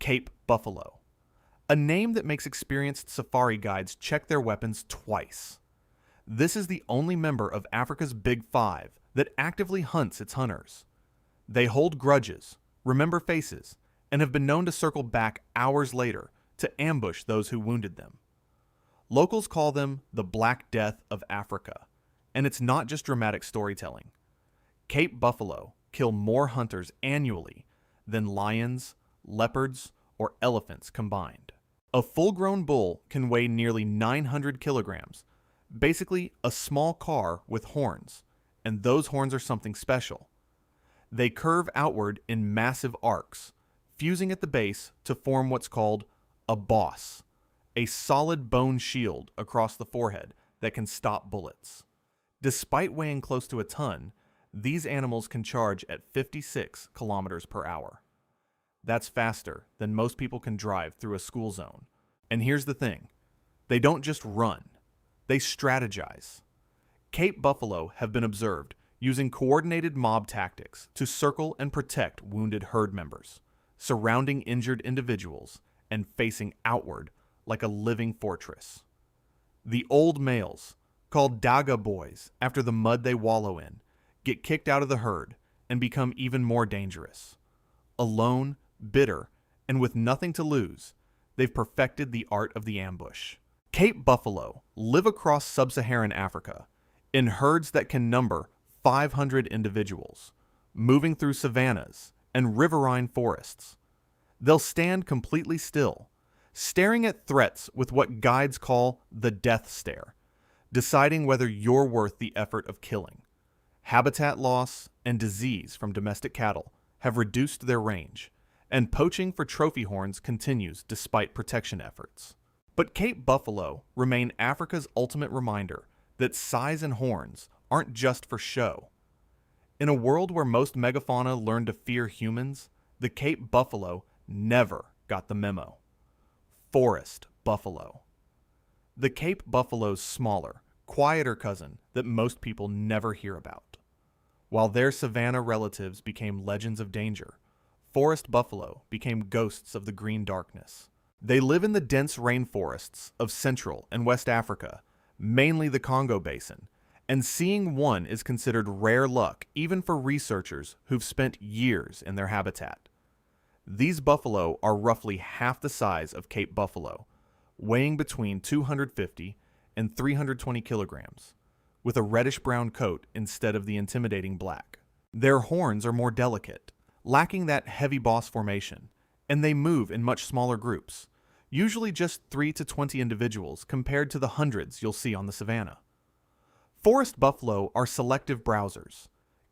Cape buffalo, a name that makes experienced safari guides check their weapons twice. This is the only member of Africa's Big Five that actively hunts its hunters. They hold grudges, remember faces, and have been known to circle back hours later to ambush those who wounded them. Locals call them the Black Death of Africa, and it's not just dramatic storytelling. Cape buffalo kill more hunters annually than lions, leopards, or elephants combined. A full-grown bull can weigh nearly 900 kilograms, basically a small car with horns, and those horns are something special. They curve outward in massive arcs, fusing at the base to form what's called a boss, a solid bone shield across the forehead that can stop bullets. Despite weighing close to a ton, these animals can charge at 56 kilometers per hour. That's faster than most people can drive through a school zone. And here's the thing, they don't just run, they strategize. Cape buffalo have been observed using coordinated mob tactics to circle and protect wounded herd members, surrounding injured individuals, and facing outward like a living fortress. The old males, called Daga boys after the mud they wallow in, get kicked out of the herd and become even more dangerous. Alone, bitter, and with nothing to lose, they've perfected the art of the ambush. Cape buffalo live across sub-Saharan Africa in herds that can number 500 individuals, moving through savannas and riverine forests. They'll stand completely still, staring at threats with what guides call the death stare, deciding whether you're worth the effort of killing. Habitat loss and disease from domestic cattle have reduced their range, and poaching for trophy horns continues despite protection efforts. But Cape buffalo remain Africa's ultimate reminder that size and horns aren't just for show. In a world where most megafauna learned to fear humans, the Cape buffalo never got the memo. Forest buffalo. The Cape buffalo's smaller, quieter cousin that most people never hear about. While their savanna relatives became legends of danger, forest buffalo became ghosts of the green darkness. They live in the dense rainforests of Central and West Africa, mainly the Congo Basin, and seeing one is considered rare luck even for researchers who've spent years in their habitat. These buffalo are roughly half the size of Cape buffalo, weighing between 250 and 320 kilograms, with a reddish-brown coat instead of the intimidating black. Their horns are more delicate, lacking that heavy boss formation, and they move in much smaller groups, usually just 3 to 20 individuals compared to the hundreds you'll see on the savanna. Forest buffalo are selective browsers,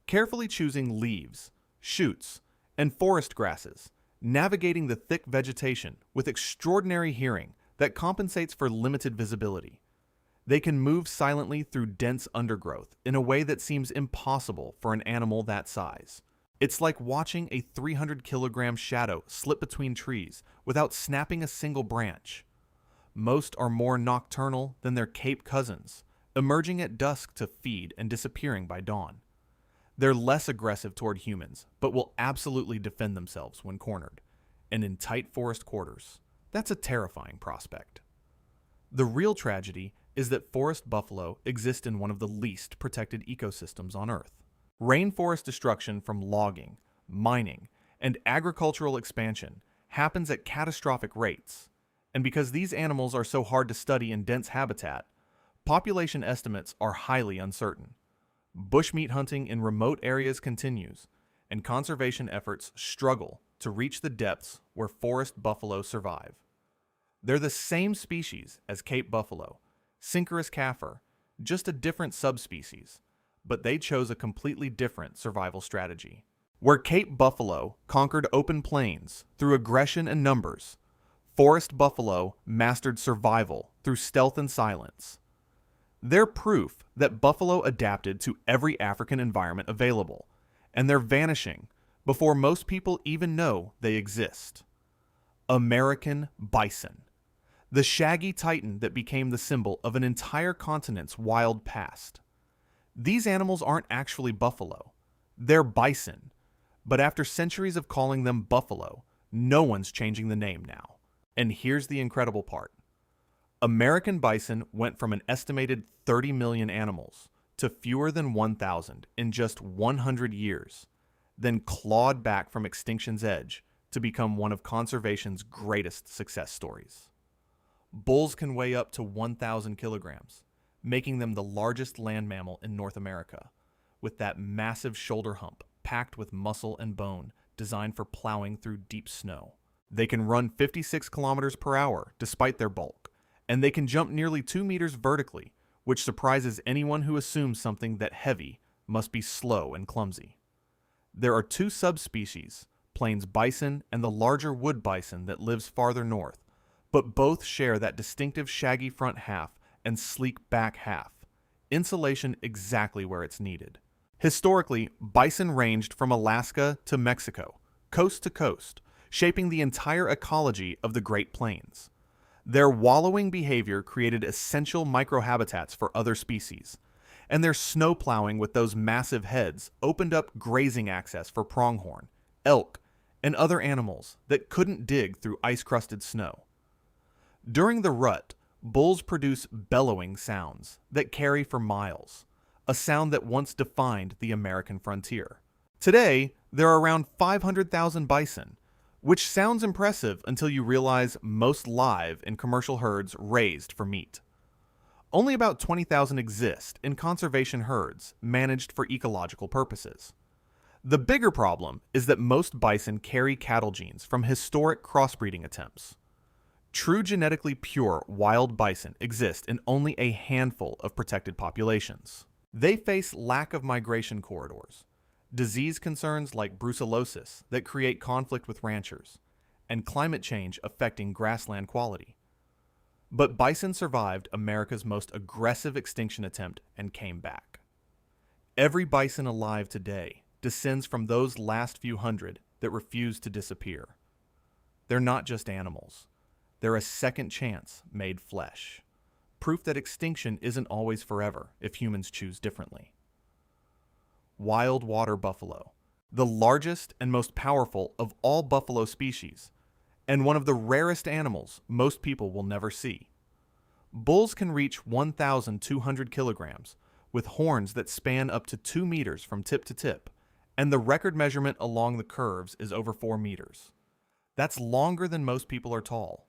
carefully choosing leaves, shoots, and forest grasses, navigating the thick vegetation with extraordinary hearing that compensates for limited visibility. They can move silently through dense undergrowth in a way that seems impossible for an animal that size. It's like watching a 300-kilogram shadow slip between trees without snapping a single branch. Most are more nocturnal than their Cape cousins, emerging at dusk to feed and disappearing by dawn. They're less aggressive toward humans, but will absolutely defend themselves when cornered. And in tight forest quarters, that's a terrifying prospect. The real tragedy is that forest buffalo exist in one of the least protected ecosystems on Earth. Rainforest destruction from logging, mining, and agricultural expansion happens at catastrophic rates, and because these animals are so hard to study in dense habitat, population estimates are highly uncertain. Bushmeat hunting in remote areas continues, and conservation efforts struggle to reach the depths where forest buffalo survive. They're the same species as Cape buffalo, Synchorus kaffir, just a different subspecies, but they chose a completely different survival strategy. Where Cape buffalo conquered open plains through aggression and numbers, forest buffalo mastered survival through stealth and silence. They're proof that buffalo adapted to every African environment available, and they're vanishing before most people even know they exist. American bison, the shaggy titan that became the symbol of an entire continent's wild past. These animals aren't actually buffalo, they're bison, but after centuries of calling them buffalo, No one's changing the name now. And here's the incredible part. American bison went from an estimated 30 million animals to fewer than 1,000 in just 100 years, then clawed back from extinction's edge to become one of conservation's greatest success stories. Bulls can weigh up to 1,000 kilograms, making them the largest land mammal in North America, with that massive shoulder hump packed with muscle and bone designed for plowing through deep snow. They can run 56 kilometers per hour despite their bulk, and they can jump nearly 2 meters vertically, which surprises anyone who assumes something that heavy must be slow and clumsy. There are two subspecies, plains bison and the larger wood bison that lives farther north, but both share that distinctive shaggy front half and sleek back half, insulation exactly where it's needed. Historically, bison ranged from Alaska to Mexico, coast to coast, shaping the entire ecology of the Great Plains. Their wallowing behavior created essential microhabitats for other species, and their snow plowing with those massive heads opened up grazing access for pronghorn, elk, and other animals that couldn't dig through ice-crusted snow. During the rut, bulls produce bellowing sounds that carry for miles, a sound that once defined the American frontier. Today, there are around 500,000 bison, which sounds impressive until you realize most live in commercial herds raised for meat. Only about 20,000 exist in conservation herds managed for ecological purposes. The bigger problem is that most bison carry cattle genes from historic crossbreeding attempts. True genetically pure wild bison exist in only a handful of protected populations. They face lack of migration corridors, disease concerns like brucellosis that create conflict with ranchers, and climate change affecting grassland quality. But bison survived America's most aggressive extinction attempt and came back. Every bison alive today descends from those last few hundred that refused to disappear. They're not just animals. They're a second chance made flesh. Proof that extinction isn't always forever if humans choose differently. Wild water buffalo, the largest and most powerful of all buffalo species, and one of the rarest animals most people will never see. Bulls can reach 1,200 kilograms with horns that span up to 2 meters from tip to tip, and the record measurement along the curves is over 4 meters. That's longer than most people are tall.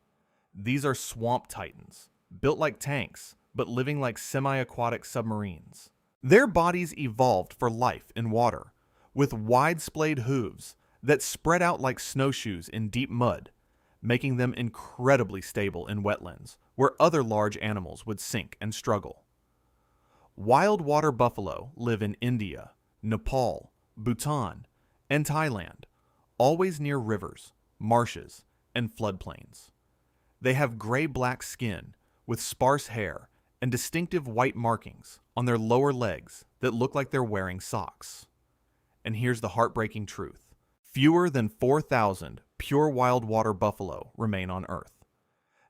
These are swamp titans, built like tanks, but living like semi-aquatic submarines. Their bodies evolved for life in water, with wide splayed hooves that spread out like snowshoes in deep mud, making them incredibly stable in wetlands, where other large animals would sink and struggle. Wild water buffalo live in India, Nepal, Bhutan, and Thailand, always near rivers, marshes, and floodplains. They have gray-black skin with sparse hair and distinctive white markings on their lower legs that look like they're wearing socks. And here's the heartbreaking truth. Fewer than 4,000 pure wild water buffalo remain on Earth.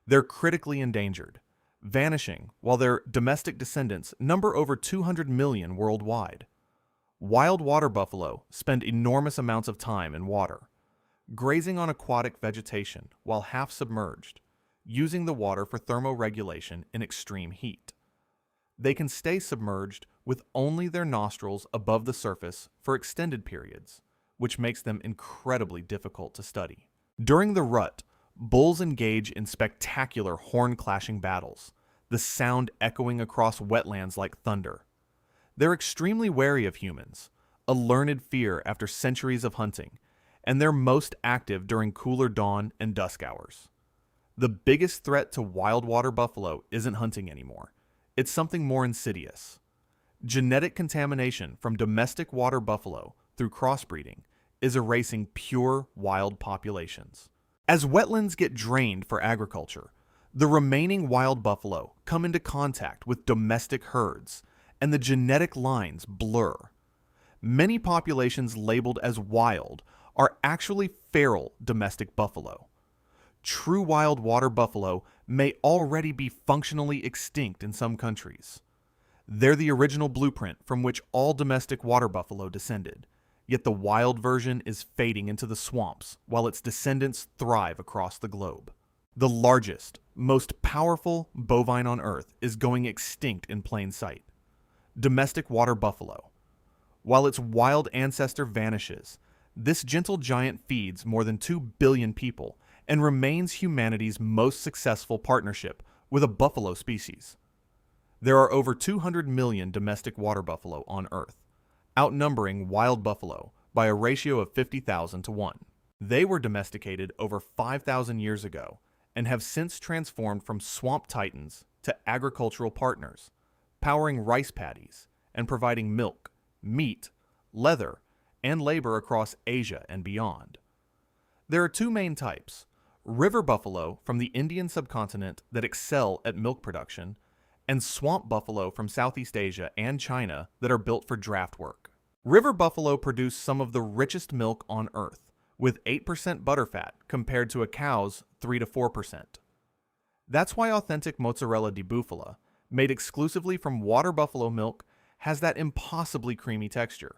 They're critically endangered, vanishing while their domestic descendants number over 200 million worldwide. Wild water buffalo spend enormous amounts of time in water, grazing on aquatic vegetation while half submerged, using the water for thermoregulation in extreme heat. They can stay submerged with only their nostrils above the surface for extended periods, which makes them incredibly difficult to study. During the rut, bulls engage in spectacular horn-clashing battles, the sound echoing across wetlands like thunder. They're extremely wary of humans, a learned fear after centuries of hunting, and they're most active during cooler dawn and dusk hours. The biggest threat to wild water buffalo isn't hunting anymore. It's something more insidious. Genetic contamination from domestic water buffalo through crossbreeding is erasing pure wild populations. As wetlands get drained for agriculture, the remaining wild buffalo come into contact with domestic herds, and the genetic lines blur. Many populations labeled as wild are actually feral domestic buffalo. True wild water buffalo may already be functionally extinct in some countries. They're the original blueprint from which all domestic water buffalo descended, yet the wild version is fading into the swamps while its descendants thrive across the globe. The largest, most powerful bovine on Earth is going extinct in plain sight. Domestic water buffalo. While its wild ancestor vanishes, this gentle giant feeds more than 2 billion people and remains humanity's most successful partnership with a buffalo species. There are over 200 million domestic water buffalo on Earth, outnumbering wild buffalo by a ratio of 50,000 to 1. They were domesticated over 5,000 years ago and have since transformed from swamp titans to agricultural partners, powering rice paddies and providing milk, meat, leather, and labor across Asia and beyond. There are two main types: river buffalo from the Indian subcontinent that excel at milk production, and swamp buffalo from Southeast Asia and China that are built for draft work. River buffalo produce some of the richest milk on Earth, with 8% butterfat compared to a cow's 3 to 4%. That's why authentic mozzarella di bufala, made exclusively from water buffalo milk, has that impossibly creamy texture.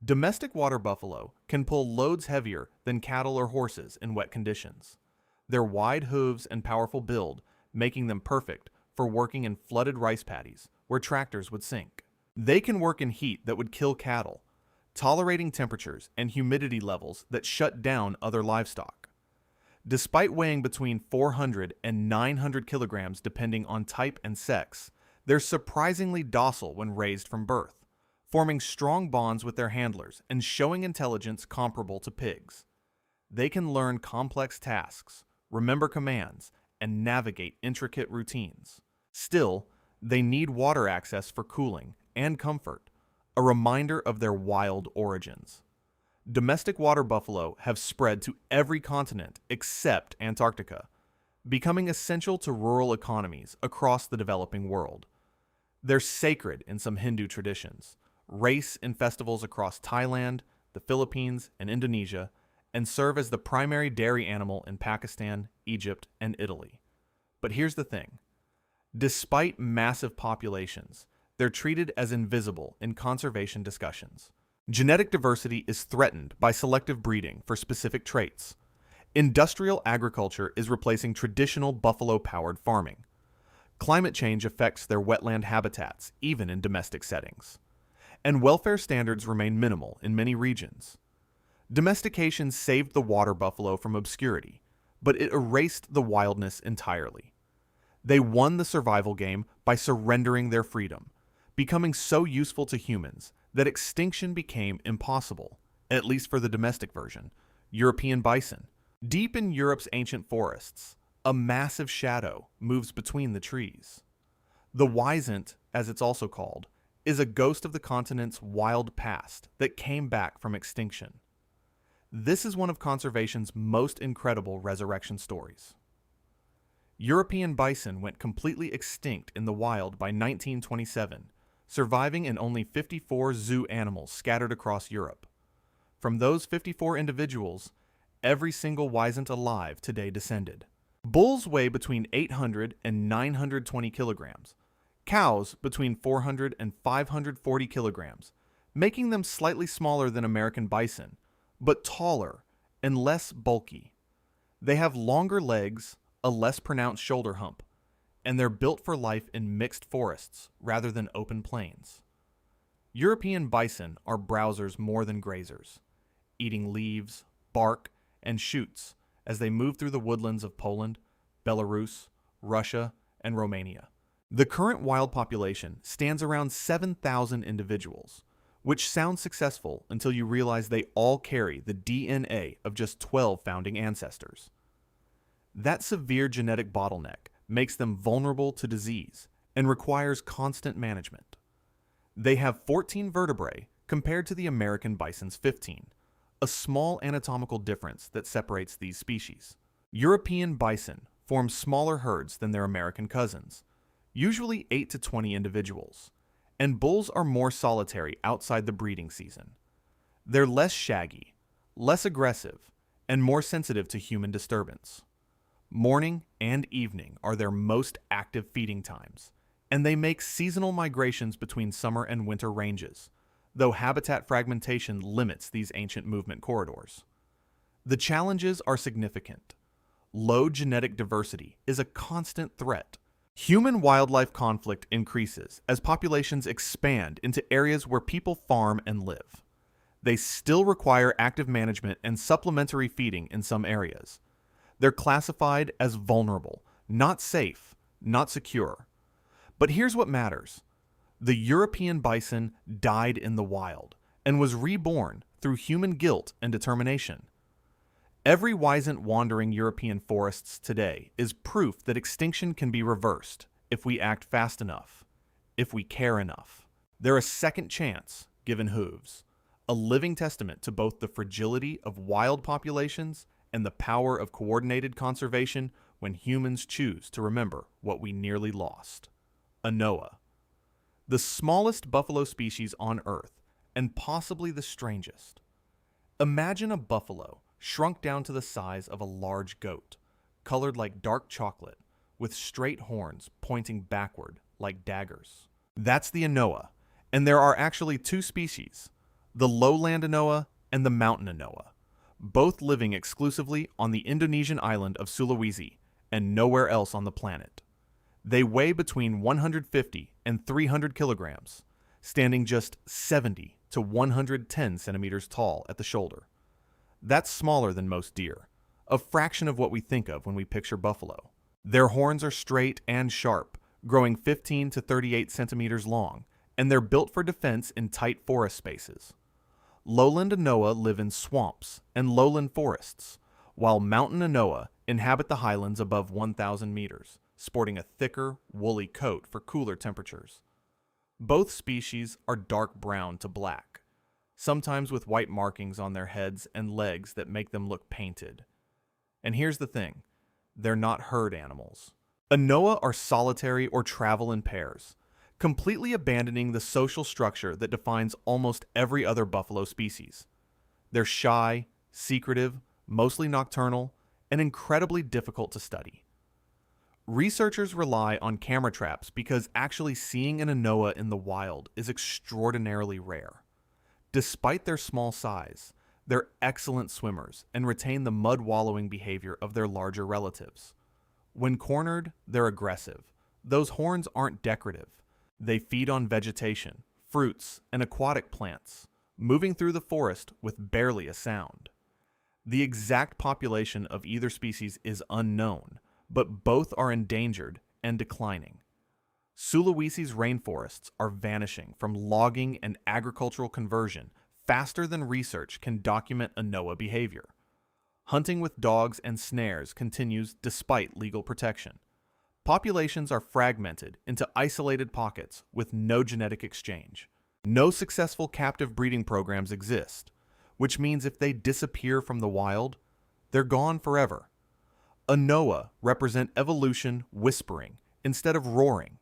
Domestic water buffalo can pull loads heavier than cattle or horses in wet conditions. Their wide hooves and powerful build making them perfect for working in flooded rice paddies where tractors would sink. They can work in heat that would kill cattle, tolerating temperatures and humidity levels that shut down other livestock. Despite weighing between 400 and 900 kilograms depending on type and sex, they're surprisingly docile when raised from birth, forming strong bonds with their handlers and showing intelligence comparable to pigs. They can learn complex tasks, remember commands, and navigate intricate routines. Still, they need water access for cooling and comfort, a reminder of their wild origins. Domestic water buffalo have spread to every continent except Antarctica, becoming essential to rural economies across the developing world. They're sacred in some Hindu traditions, race in festivals across Thailand, the Philippines, and Indonesia, and serve as the primary dairy animal in Pakistan, Egypt, and Italy. But here's the thing. Despite massive populations, they're treated as invisible in conservation discussions. Genetic diversity is threatened by selective breeding for specific traits. Industrial agriculture is replacing traditional buffalo-powered farming. Climate change affects their wetland habitats, even in domestic settings. And welfare standards remain minimal in many regions. Domestication saved the water buffalo from obscurity, but it erased the wildness entirely. They won the survival game by surrendering their freedom, becoming so useful to humans that extinction became impossible, at least for the domestic version. European bison. Deep in Europe's ancient forests, a massive shadow moves between the trees. The wisent, as it's also called, is a ghost of the continent's wild past that came back from extinction. This is one of conservation's most incredible resurrection stories. European bison went completely extinct in the wild by 1927, surviving in only 54 zoo animals scattered across Europe. From those 54 individuals, every single wisent alive today descended. Bulls weigh between 800 and 920 kilograms, cows between 400 and 540 kilograms, making them slightly smaller than American bison, but taller and less bulky. They have longer legs, a less pronounced shoulder hump, and they're built for life in mixed forests rather than open plains. European bison are browsers more than grazers, eating leaves, bark, and shoots as they move through the woodlands of Poland, Belarus, Russia, and Romania. The current wild population stands around 7,000 individuals, which sounds successful until you realize they all carry the DNA of just 12 founding ancestors. That severe genetic bottleneck makes them vulnerable to disease and requires constant management. They have 14 vertebrae compared to the American bison's 15, a small anatomical difference that separates these species. European bison form smaller herds than their American cousins, usually 8 to 20 individuals, and bulls are more solitary outside the breeding season. They're less shaggy, less aggressive, and more sensitive to human disturbance. Morning and evening are their most active feeding times, and they make seasonal migrations between summer and winter ranges, though habitat fragmentation limits these ancient movement corridors. The challenges are significant. Low genetic diversity is a constant threat. Human-wildlife conflict increases as populations expand into areas where people farm and live. They still require active management and supplementary feeding in some areas. They're classified as vulnerable, not safe, not secure. But here's what matters. The European bison died in the wild and was reborn through human guilt and determination. Every wisent wandering European forests today is proof that extinction can be reversed if we act fast enough, if we care enough. They're a second chance given hooves, a living testament to both the fragility of wild populations and the power of coordinated conservation when humans choose to remember what we nearly lost. Anoa, the smallest buffalo species on Earth, and possibly the strangest. Imagine a buffalo shrunk down to the size of a large goat, colored like dark chocolate, with straight horns pointing backward like daggers. That's the anoa, and there are actually two species, the lowland anoa and the mountain anoa, both living exclusively on the Indonesian island of Sulawesi and nowhere else on the planet. They weigh between 150 and 300 kilograms, standing just 70 to 110 centimeters tall at the shoulder. That's smaller than most deer, a fraction of what we think of when we picture buffalo. Their horns are straight and sharp, growing 15 to 38 centimeters long, and they're built for defense in tight forest spaces. Lowland anoa live in swamps and lowland forests, while mountain anoa inhabit the highlands above 1,000 meters, sporting a thicker, woolly coat for cooler temperatures. Both species are dark brown to black, sometimes with white markings on their heads and legs that make them look painted. And here's the thing, they're not herd animals. Anoa are solitary or travel in pairs, completely abandoning the social structure that defines almost every other buffalo species. They're shy, secretive, mostly nocturnal, and incredibly difficult to study. Researchers rely on camera traps because actually seeing an anoa in the wild is extraordinarily rare. Despite their small size, they're excellent swimmers and retain the mud-wallowing behavior of their larger relatives. When cornered, they're aggressive. Those horns aren't decorative. They feed on vegetation, fruits, and aquatic plants, moving through the forest with barely a sound. The exact population of either species is unknown, but both are endangered and declining. Sulawesi's rainforests are vanishing from logging and agricultural conversion faster than research can document anoa behavior. Hunting with dogs and snares continues despite legal protection. Populations are fragmented into isolated pockets with no genetic exchange. No successful captive breeding programs exist, which means if they disappear from the wild, they're gone forever. Anoa represent evolution whispering instead of roaring.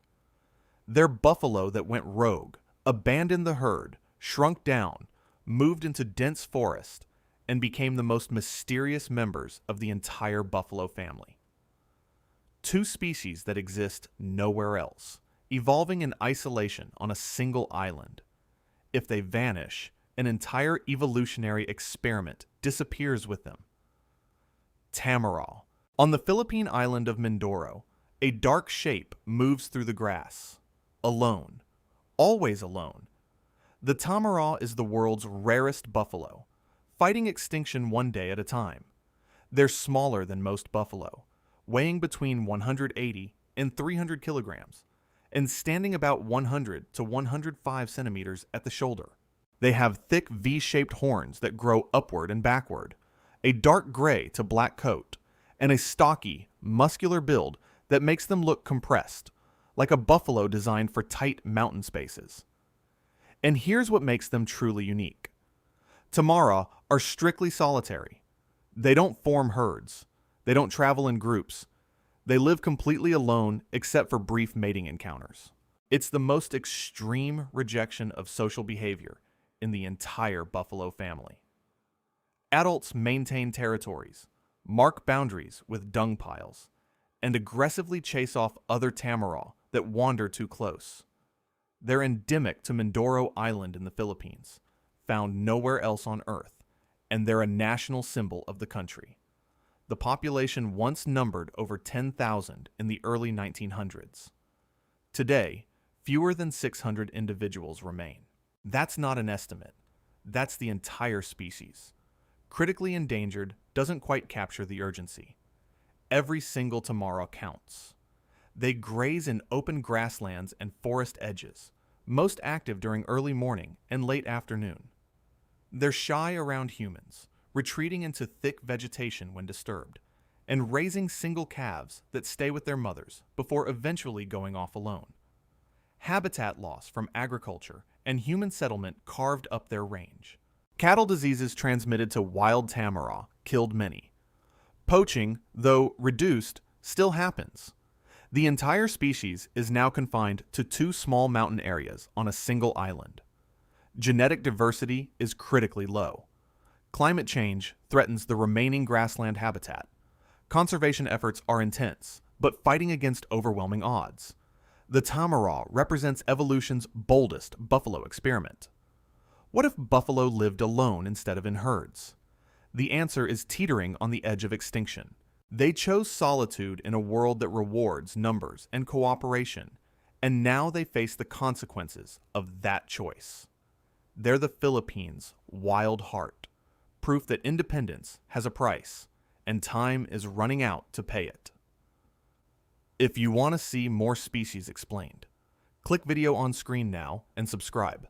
They're buffalo that went rogue, abandoned the herd, shrunk down, moved into dense forest, and became the most mysterious members of the entire buffalo family. Two species that exist nowhere else, evolving in isolation on a single island. If they vanish, an entire evolutionary experiment disappears with them. Tamar. On the Philippine island of Mindoro, a dark shape moves through the grass. Alone. Always alone. The tamar is the world's rarest buffalo, fighting extinction one day at a time. They're smaller than most buffalo, weighing between 180 and 300 kilograms, and standing about 100 to 105 centimeters at the shoulder. They have thick V-shaped horns that grow upward and backward, a dark gray to black coat, and a stocky, muscular build that makes them look compressed, like a buffalo designed for tight mountain spaces. And here's what makes them truly unique. Tamar are strictly solitary. They don't form herds. They don't travel in groups. They live completely alone except for brief mating encounters. It's the most extreme rejection of social behavior in the entire buffalo family. Adults maintain territories, mark boundaries with dung piles, and aggressively chase off other tamar that wander too close. They're endemic to Mindoro Island in the Philippines, found nowhere else on Earth, and they're a national symbol of the country. The population once numbered over 10,000 in the early 1900s. Today, fewer than 600 individuals remain. That's not an estimate. That's the entire species. Critically endangered doesn't quite capture the urgency. Every single tamar counts. They graze in open grasslands and forest edges, most active during early morning and late afternoon. They're shy around humans, retreating into thick vegetation when disturbed, and raising single calves that stay with their mothers before eventually going off alone. Habitat loss from agriculture and human settlement carved up their range. Cattle diseases transmitted to wild tamar killed many. Poaching, though reduced, still happens. The entire species is now confined to 2 small mountain areas on a single island. Genetic diversity is critically low. Climate change threatens the remaining grassland habitat. Conservation efforts are intense, but fighting against overwhelming odds. The tamar represents evolution's boldest buffalo experiment. What if buffalo lived alone instead of in herds? The answer is teetering on the edge of extinction. They chose solitude in a world that rewards numbers and cooperation, and now they face the consequences of that choice. They're the Philippines' wild heart, proof that independence has a price, and time is running out to pay it. If you want to see more species explained, click video on screen now and subscribe.